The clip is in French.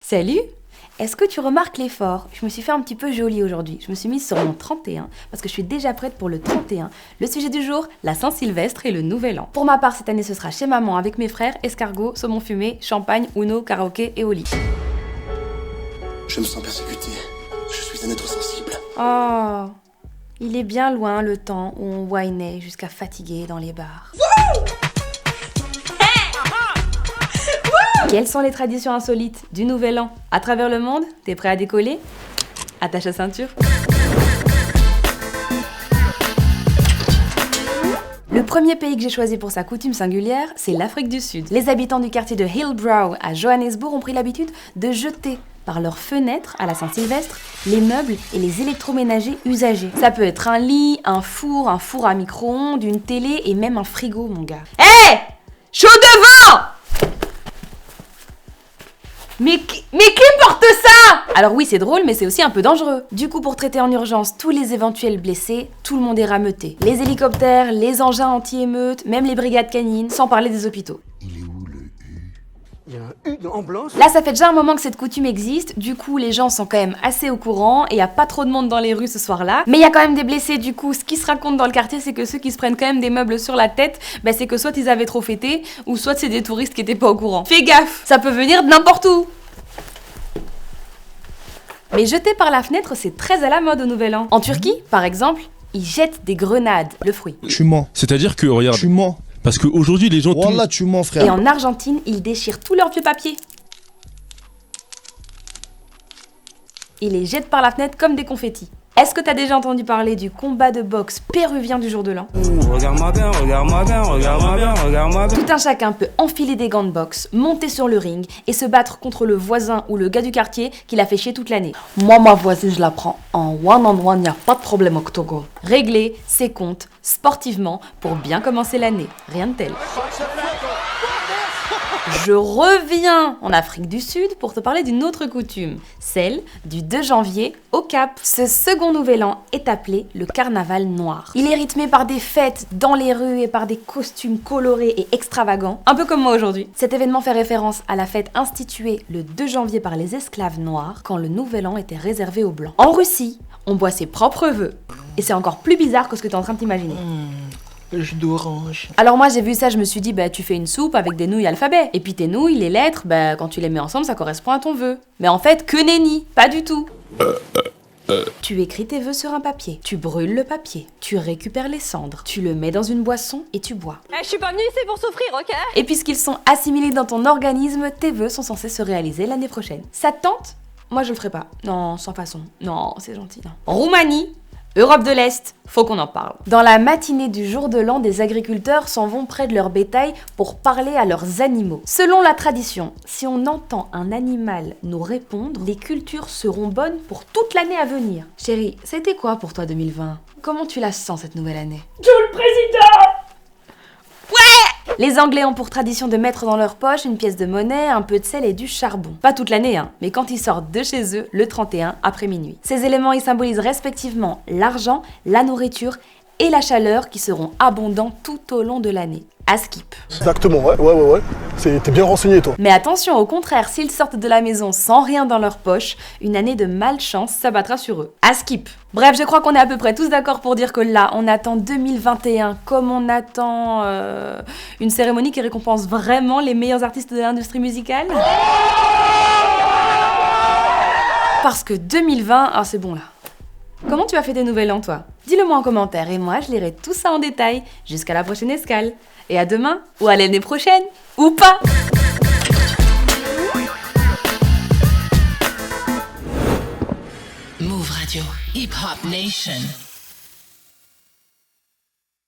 Salut! Est-ce que tu remarques l'effort? Je me suis fait un petit peu jolie aujourd'hui. Je me suis mise sur mon 31 parce que je suis déjà prête pour le 31. Le sujet du jour, la Saint-Sylvestre et le Nouvel An. Pour ma part, cette année, ce sera chez maman avec mes frères, escargot, saumon fumé, champagne, Uno, karaoké et au lit. Je me sens persécuté. Je suis un être sensible. Oh, il est bien loin le temps où on whinait jusqu'à fatiguer dans les bars. Quelles sont les traditions insolites du Nouvel An à travers le monde? T'es prêt à décoller? Attache ta ceinture. Le premier pays que j'ai choisi pour sa coutume singulière, c'est l'Afrique du Sud. Les habitants du quartier de Hillbrow à Johannesburg ont pris l'habitude de jeter par leurs fenêtres à la Saint-Sylvestre les meubles et les électroménagers usagés. Ça peut être un lit, un four à micro-ondes, une télé et même un frigo, mon gars. Hé! Chaud devant! Mais qui porte ça? Alors oui, c'est drôle, mais c'est aussi un peu dangereux. Du coup, pour traiter en urgence tous les éventuels blessés, tout le monde est rameuté. Les hélicoptères, les engins anti-émeutes, même les brigades canines, sans parler des hôpitaux. Il est où le U? Il y a un U en blanc. Là, ça fait déjà un moment que cette coutume existe, du coup, les gens sont quand même assez au courant, et y a pas trop de monde dans les rues ce soir-là. Mais il y a quand même des blessés, du coup, ce qui se raconte dans le quartier, c'est que ceux qui se prennent quand même des meubles sur la tête, c'est que soit ils avaient trop fêté, ou soit c'est des touristes qui étaient pas au courant. Fais gaffe, ça peut venir de n'importe où. Mais jeter par la fenêtre, c'est très à la mode au Nouvel An. En Turquie, par exemple, ils jettent des grenades, le fruit. Tu mens. C'est-à-dire que, regarde, Tu mens. parce qu'aujourd'hui, les gens... Wallah, tu mens, Et frère. en Argentine, ils déchirent tous leurs vieux papiers. Ils les jettent par la fenêtre comme des confettis. Est-ce que t'as déjà entendu parler du combat de boxe péruvien du jour de l'an? Regarde-moi bien, regarde-moi bien, regarde-moi bien, regarde-moi bien. Tout un chacun peut enfiler des gants de boxe, monter sur le ring et se battre contre le voisin ou le gars du quartier qui l'a fait chier toute l'année. Moi, ma voisine, je la prends en one-on-one, y a pas de problème octogone. Régler ses comptes sportivement pour bien commencer l'année. Rien de tel. Je reviens en Afrique du Sud pour te parler d'une autre coutume, celle du 2 janvier au Cap. Ce second nouvel an est appelé le carnaval noir. Il est rythmé par des fêtes dans les rues et par des costumes colorés et extravagants, un peu comme moi aujourd'hui. Cet événement fait référence à la fête instituée le 2 janvier par les esclaves noirs quand le nouvel an était réservé aux blancs. En Russie, on boit ses propres vœux. Et c'est encore plus bizarre que ce que tu es en train de t'imaginer. Jus d'orange. Alors moi j'ai vu ça, je me suis dit tu fais une soupe avec des nouilles alphabet. Et puis tes nouilles, les lettres, quand tu les mets ensemble ça correspond à ton vœu. Mais en fait que nenni, pas du tout. Tu écris tes vœux sur un papier, tu brûles le papier, tu récupères les cendres, tu le mets dans une boisson et tu bois. Je suis pas venue ici pour souffrir, ok? Et puisqu'ils sont assimilés dans ton organisme, tes vœux sont censés se réaliser l'année prochaine. Ça te tente? Moi je le ferai pas. Non, sans façon. Non, c'est gentil. Non. Roumanie, Europe de l'Est, faut qu'on en parle. Dans la matinée du jour de l'an, des agriculteurs s'en vont près de leur bétail pour parler à leurs animaux. Selon la tradition, si on entend un animal nous répondre, les cultures seront bonnes pour toute l'année à venir. Chérie, c'était quoi pour toi 2020? Comment tu la sens cette nouvelle année? Les Anglais ont pour tradition de mettre dans leur poche une pièce de monnaie, un peu de sel et du charbon. Pas toute l'année, mais quand ils sortent de chez eux le 31 après minuit. Ces éléments y symbolisent respectivement l'argent, la nourriture et la chaleur qui seront abondants tout au long de l'année. À skip. Exactement, ouais. T'es bien renseigné, toi. Mais attention, au contraire, s'ils sortent de la maison sans rien dans leur poche, une année de malchance s'abattra sur eux. À skip. Bref, je crois qu'on est à peu près tous d'accord pour dire que là, on attend 2021 comme on attend une cérémonie qui récompense vraiment les meilleurs artistes de l'industrie musicale. Parce que 2020, c'est bon là. Comment tu as fait tes nouvelles an, toi? Dis-le moi en commentaire et moi, je lirai tout ça en détail jusqu'à la prochaine escale. Et à demain, ou à l'année prochaine, ou pas! Move Radio, Hip Hop Nation.